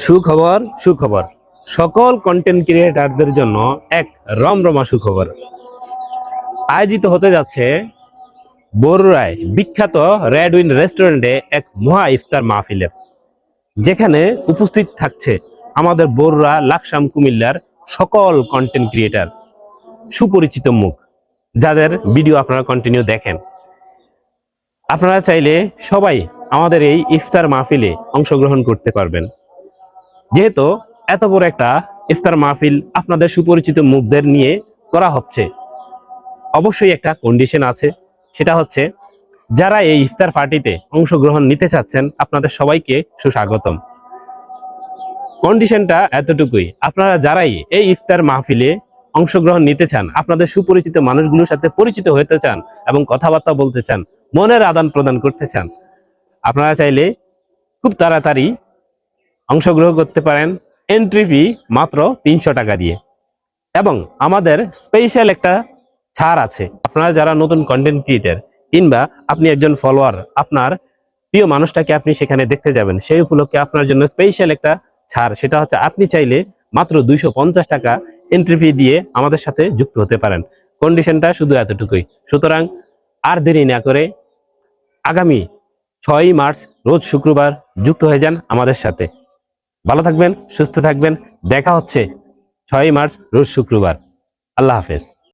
সুখবর সুখবর, সকল কন্টেন্ট ক্রিয়েটারদের জন্য এক রমরমা সুখবর। আয়োজিত হতে যাচ্ছে বরুড়ায় বিখ্যাত রেড উইন রেস্টুরেন্টে এক মহা ইফতার মাহফিলের, যেখানে উপস্থিত থাকছে আমাদের বরুড়া, লাকসাম, কুমিল্লার সকল কন্টেন্ট ক্রিয়েটার, সুপরিচিত মুখ, যাদের ভিডিও আপনারা কন্টিনিউ দেখেন। আপনারা চাইলে সবাই আমাদের এই ইফতার মাহফিলে অংশগ্রহণ করতে পারবেন। যেহেতু এত বড় একটা ইফতার মাহফিল আপনাদের সুপরিচিত মুখদের নিয়ে করা হচ্ছে, অবশ্যই একটা কন্ডিশন আছে, সেটা হচ্ছে যারা এই ইফতার পার্টিতে অংশগ্রহণ নিতে চাচ্ছেন আপনাদের সবাইকে সুস্বাগতম। কন্ডিশনটা এতটুকুই, আপনারা যারাই এই ইফতার মাহফিলে অংশগ্রহণ নিতে চান, আপনাদের সুপরিচিত মানুষগুলোর সাথে পরিচিত হতে চান এবং কথাবার্তা বলতে চান, মনের আদান প্রদান করতে চান, আপনারা চাইলে খুব তাড়াতাড়ি অংশগ্রহণ করতে পারেন। এন্ট্রি ফি মাত্র 300 টাকা দিয়ে, এবং আমাদের স্পেশাল একটা ছাড় আছে। আপনারা যারা নতুন কন্টেন্ট ক্রিয়েটর কিংবা আপনি একজন ফলোয়ার, আপনার প্রিয় মানুষটাকে আপনি সেখানে দেখতে যাবেন, সেই উপলক্ষে আপনার জন্য স্পেশাল একটা ছাড়। সেটা হচ্ছে আপনি চাইলে মাত্র 250 টাকা এন্ট্রি ফি দিয়ে আমাদের সাথে যুক্ত হতে পারেন। কন্ডিশনটা শুধু এতটুকুই। সুতরাং আর দেরি না করে আগামী 6 মার্চ রোজ শুক্রবার যুক্ত হয়ে যান আমাদের সাথে। ভালো থাকবেন, সুস্থ থাকবেন। দেখা হচ্ছে 6 মার্চ রোজ শুক্রবার। আল্লাহ হাফেজ।